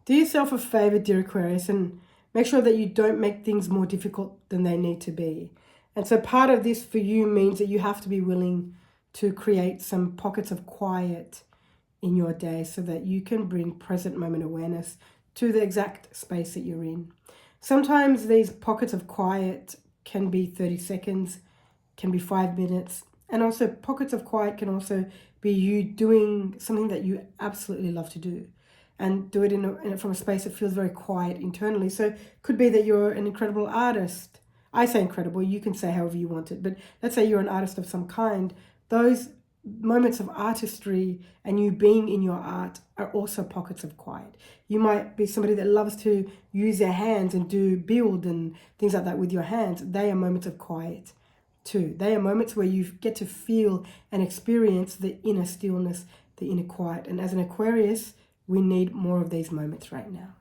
Do yourself a favor, dear Aquarius, and make sure that you don't make things more difficult than they need to be. And so part of this for you means that you have to be willing to create some pockets of quiet in your day so that you can bring present moment awareness to the exact space that you're in. Sometimes these pockets of quiet can be 30 seconds, can be 5 minutes, and also pockets of quiet can also be you doing something that you absolutely love to do and do it from a space that feels very quiet internally. So it could be that you're an incredible artist. I say incredible, you can say however you want it, but let's say you're an artist of some kind. Those moments of artistry and you being in your art are also pockets of quiet. You might be somebody that loves to use their hands and build and things like that with your hands. They are moments of quiet too. They are moments where you get to feel and experience the inner stillness, the inner quiet. And as an Aquarius, we need more of these moments right now.